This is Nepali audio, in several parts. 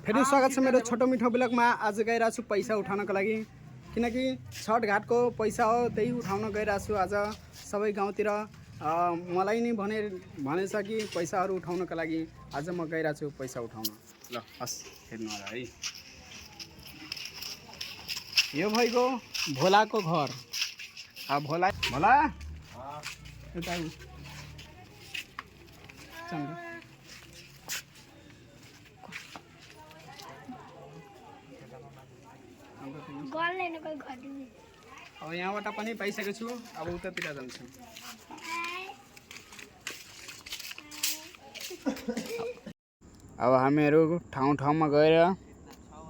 फेरि स्वागत छ मेरो छोटो मिठो ब्लगमा। आज गइरहेको छु पैसा उठाउनको लागि, किनकि छठ घाटको पैसा हो, त्यही उठाउन गइरहेको छु आज। सबै गाउँतिर मलाई नै भनेछ कि पैसाहरू उठाउनको लागि आज म गइरहेको छु पैसा उठाउन। ल हस् हेर्नु होला है, यो भइगयो भोलाको घर। भोला भोला यता अब यहाँबाट पनि पाइसकेको छु, अब उतातिर जान्छु। अब हामीहरू ठाउँ ठाउँमा गएर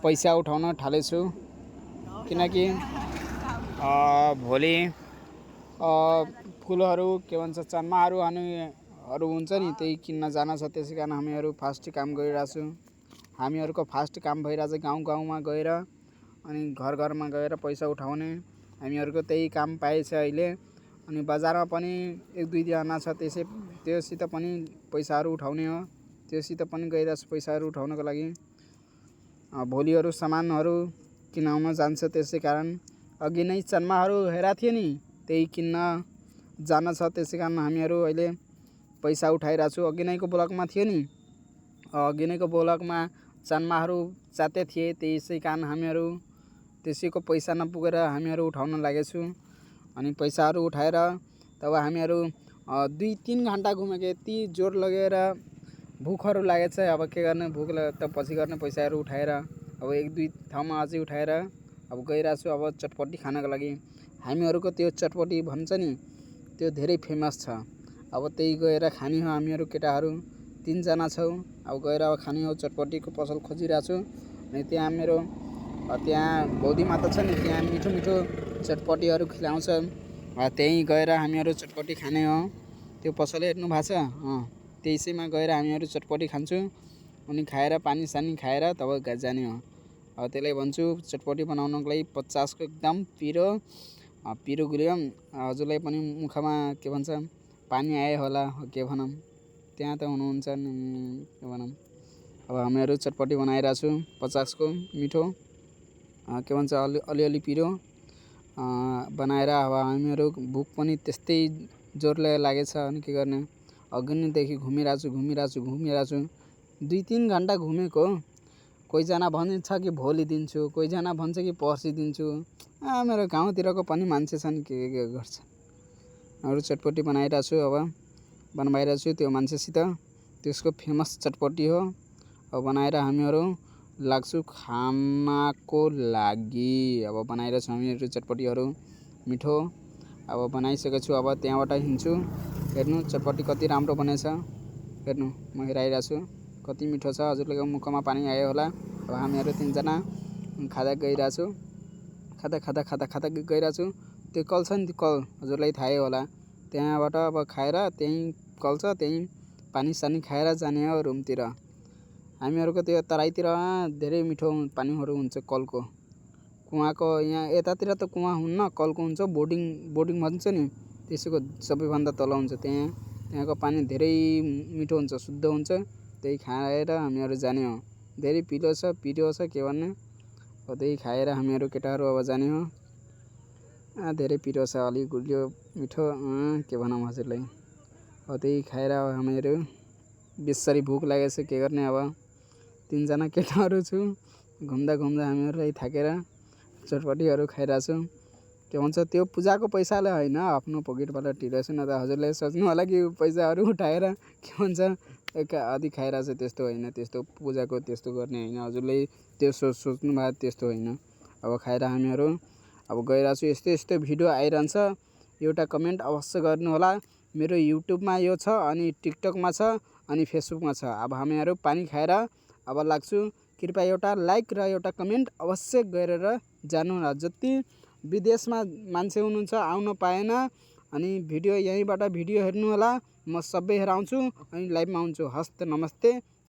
पैसा उठाउन थालेछु, किनकि भोलि फुलहरू के भन्छ चन्माहरू हुन्छ नि, त्यही किन्न जान छ। त्यसै कारण हामीहरू फास्ट काम गरिरहेको छु। हामीहरूको फास्ट काम भइरहेछ गाउँ गाउँमा गएर अनि घर घरमा गएर पैसा उठाउने। हामीहरूको त्यही काम पाएछ अहिले। अनि बजारमा पनि एक दुई जना छ, त्योसित पनि पैसाहरू उठाउने हो। त्योसित पनि गइरहेको छु पैसाहरू उठाउनको लागि। भोलिहरू सामानहरू किनाउन जान्छ, त्यसै कारण अघि नै चन्माहरू हेरेको थियो नि, त्यही किन्न जान छ। त्यसै कारण हामीहरू अहिले पैसा उठाइरहेको छु। अघि नैको ब्लगमा थियो नि, अघि नैको ब्लगमा चन्माहरू च्याते थिए, त्यसै कारण हामीहरू त्यसैको पैसा नपुगेर हामीहरू उठाउन लागेछु। अनि पैसाहरू उठाएर तब हामीहरू 2-3 घन्टा घुमेको। यति जोर लगेर भुखहरू लागेछ। अब के गर्ने, भुख त पछि गर्ने। पैसाहरू उठाएर अब 1-2 ठाउँमा अझै उठाएर अब गइरहेको छु अब चटपटी खानको लागि। हामीहरूको त्यो चटपटी भन्छ नि, त्यो धेरै फेमस छ। अब त्यही गएर खाने हो। हामीहरू केटाहरू 3 जना छौँ। अब गएर अब खाने हो। चटपटीको पसल खोजिरहेको छु। अनि त्यहाँ मेरो त्यहाँ बौदी माता छ नि, त्यहाँ मिठो मिठो चटपटीहरू खिलाउँछ। त्यहीँ गएर हामीहरू चटपटी खाने हो। त्यो पसल हेर्नु भएको छ, त्यसैमा गएर हामीहरू चटपटी खान्छौँ। अनि खाएर पानी सानी खाएर तब जाने हो। अब त्यसलाई भन्छु चटपटी बनाउनको लागि 50 को एकदम पिरो गुलियो। हजुरलाई पनि मुखमा के भन्छ पानी आए होला, के भनौँ, त्यहाँ त हुनुहुन्छ के भनौँ। अब हामीहरू चटपटी बनाइरहेको छु 50 को मिठो, के भन्छ अलिअलि पिरो बनाएर। अब हामीहरू भुक पनि त्यस्तै जोरले लागेछ। अनि के गर्ने, अघि नैदेखि घुमिरहेको छु 2-3 घन्टा घुमेको। कोहीजना भन्छ कि भोलि दिन्छु, कोहीजना भन्छ कि पर्सि दिन्छु। मेरो गाउँतिरको पनि मान्छे छन्, के गर्छ। अरू चटपटी बनाइरहेको छु, अब बनवाइरहेको छु त्यो मान्छेसित। त्यसको फेमस चटपटी हो। अब बनाएर हामीहरू लाग्छु खानको लागि। अब बनाइरहेको छु हामीहरू चटपटीहरू मिठो। अब बनाइसकेको छु। अब त्यहाँबाट हिँड्छु। हेर्नु चटपटी कति राम्रो बनेछ, हेर्नु म हेराइरहेको छु कति मिठो छ। हजुरको मुखमा पानी आयो होला। अब हामीहरू 3 जना खाँदा गइरहेको छु, खाँदा गइरहेको छु। त्यो कल छ नि, त्यो कल हजुरलाई थाहै होला। त्यहाँबाट अब खाएर त्यहीँ कल छ, त्यहीँ पानी सानी खाएर जाने हो रुमतिर। हामीहरूको त्यो तराईतिर धेरै मिठो पानीहरू हुन्छ कलको, कुवाको। यहाँ यतातिर त कुवा हुन्न, कलको हुन्छ। बोर्डिङ भन्छ नि, त्यसैको सबैभन्दा तल हुन्छ। त्यहाँको पानी धेरै मिठो हुन्छ, शुद्ध हुन्छ। त्यही खाएर हामीहरू जाने हो। धेरै पिरो छ के भन्ने। अब त्यही खाएर हामीहरू केटाहरू अब जाने हो। धेरै पिरो छ, अलि गुलियो मिठो, के भनौँ हजुरलाई। अब त्यही खाएर अब हामीहरू बेसरी भुक लागेछ, के गर्ने। अब 3 जना केटाहरू छु, घुम्दा हामीहरूलाई थाकेर चटपटीहरू खाइरहेको छु। के भन्छ त्यो पूजाको पैसाले होइन, आफ्नो पकेटबाट तिरेछु। न त हजुरले सोच्नु होला कि पैसाहरू उठाएर के भन्छ अधिक खाइरहेछ, त्यस्तो होइन। त्यस्तो पूजाको त्यस्तो गर्ने होइन, हजुरले त्यो सोच्नु भयो, त्यस्तो होइन। अब खाएर हामीहरू अब गइरहेको छु। यस्तो भिडियो आइरहन्छ, एउटा कमेन्ट अवश्य गर्नु होला। मेरो युट्युबमा यो छ, अनि टिकटकमा छ, अनि फेसबुकमा छ। अब हामीहरू पानी खाएर अब लाग्छु। कृपया एउटा लाइक र एउटा कमेन्ट अवश्य गरेर जानु होला। जति विदेशमा मान्छे हुनुहुन्छ आउन पाएन, अनि यहीँबाट भिडियो हेर्नु होला। म सबै हेराउँछु अनि लाइभमा आउँछु। हस्त नमस्ते।